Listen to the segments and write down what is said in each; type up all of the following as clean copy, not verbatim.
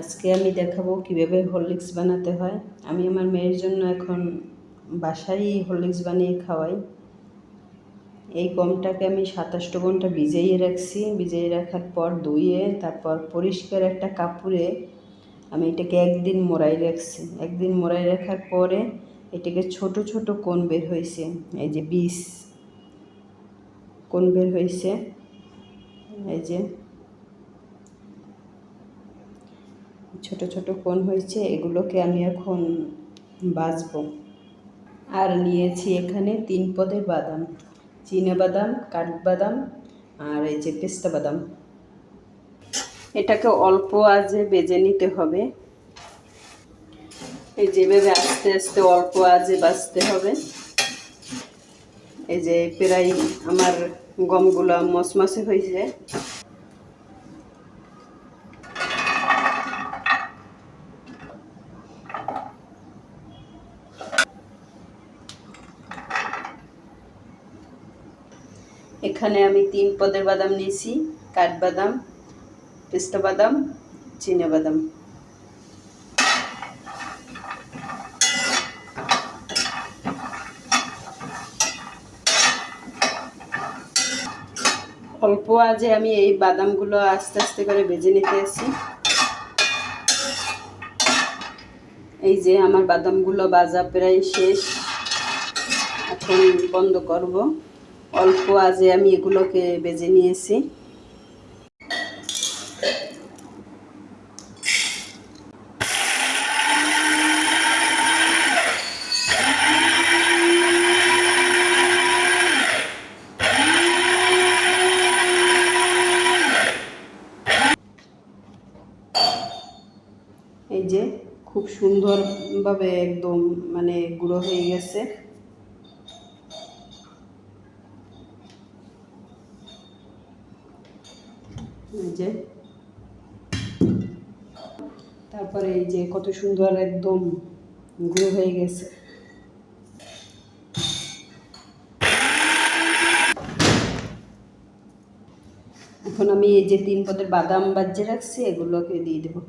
আজকে আমি দেখাবো কিভাবে হরলিক্স বানাতে হয়। আমি আমার মেয়ের জন্য এখন বাসায় হরলিক্স বানিয়ে খাওয়াই। এই গমটাকে আমি 27 ঘন্টা ভিজিয়ে রাখছি। ভিজিয়ে রাখার পর ধুয়ে তারপর পরিষ্কার একটা কাপড়ে আমি এটাকে একদিন মোড়াই রাখছি। একদিন মোড়াই রাখার পরে এটাকে ছোট ছোট কোণ বের হয়েছে, এই যে 20 কোণ বের হয়েছে, এই যে ছোট ছোট কোণ হয়েছে। এগুলোকে আমি এখন ভাজবো। আর নিয়েছি এখানে 3 পদের বাদাম, চীনা বাদাম, কাঠবাদাম আর এই যে পেস্তা বাদাম। এটাকে অল্প আঁচে ভেজে নিতে হবে। এই যেভাবে আস্তে আস্তে অল্প আঁচে ভাজতে হবে। এই যে প্রায় আমার গমগুলো মচমচে হয়েছে। এখানে আমি 3 পদের বাদাম নিয়েছি, কাঠবাদাম, পেস্তা বাদাম, চীনা বাদাম। অল্প আঁচে আমি এই বাদামগুলো আস্তে আস্তে করে ভেজে নিতে আসি। এই যে আমার বাদামগুলো ভাজা প্রায় শেষ। এখন বন্ধ করব। অল্প আঁচে আমি এগুলোকে ভেজে নিয়েছি। এই যে খুব সুন্দরভাবে একদম মানে গুঁড়ো হয়ে গেছে। এই যে তারপরে এই যে কত সুন্দর একদম গুঁড়ো হয়ে গেছে। এখন আমি এই যে 3 পদের বাদাম ভাজিয়ে রাখছি এগুলোকে দিয়ে দেবো।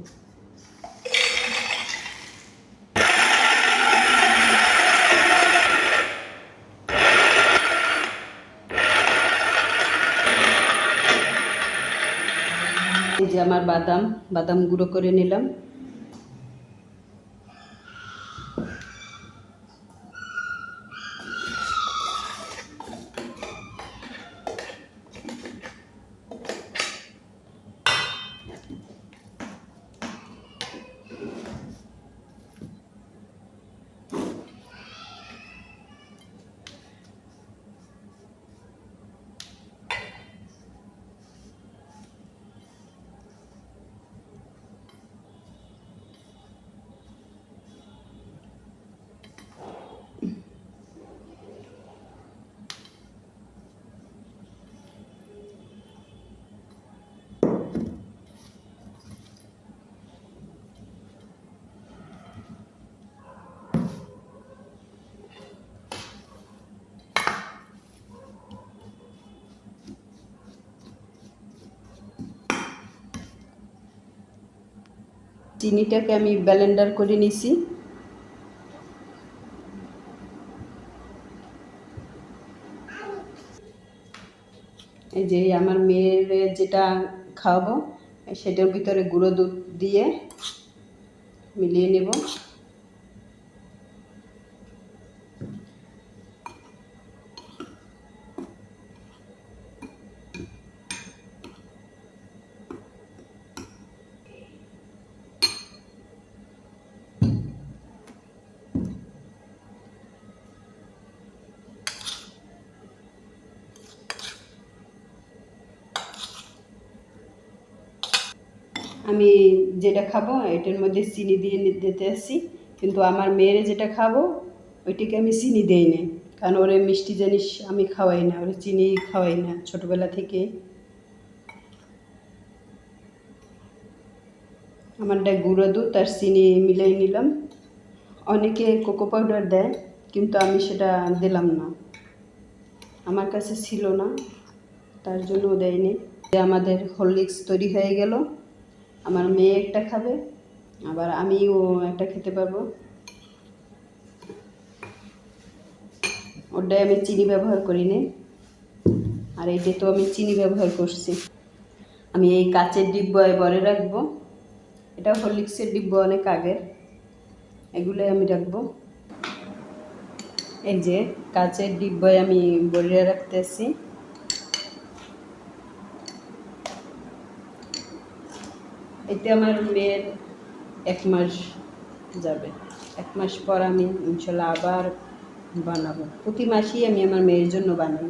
এই যে আমার বাদাম গুঁড়ো করে নিলাম। চিনিটাকে আমি ব্লেন্ডার করে নিছি। এই যে আমার মেয়ের যেটা খাওয়াবো সেটার ভিতরে গুঁড়ো দুধ দিয়ে মিলিয়ে নেব। আমি যেটা খাবো এটার মধ্যে চিনি দিয়ে দিতে আসি, কিন্তু আমার মেয়েরে যেটা খাবো ওইটাকে আমি চিনি দেই না, কারণ ওরে মিষ্টি জিনিস আমি খাওয়াই না, ওরে চিনি খাওয়াই না ছোটোবেলা থেকে। আমারটা গুঁড়ো দুধ আর চিনি মিলাই নিলাম। অনেকে কোকো পাউডার দেয়, কিন্তু আমি সেটা দিলাম না, আমার কাছে ছিল না, তার জন্য দেয়নি। আমাদের হরলিক্স তৈরি হয়ে গেল। আমার মেয়ে একটা খাবে, আবার আমিও একটা খেতে পারবো। ওটাই আমি চিনি ব্যবহার করি নি, আর এইটা তো আমি চিনি ব্যবহার করছি। আমি এই কাচের ডিব্বায় ভরে রাখবো। এটা হরলিক্সের ডিব্বা অনেক আগের, এগুলোই আমি রাখবো। এই যে কাচের ডিব্বায় আমি ভরে রাখতেছি। এতে আমার মেয়ের 1 মাস যাবে। 1 মাস পর আমি ইনশাল্লাহ আবার বানাবো। প্রতি মাসেই আমি আমার মেয়ের জন্য বানাই।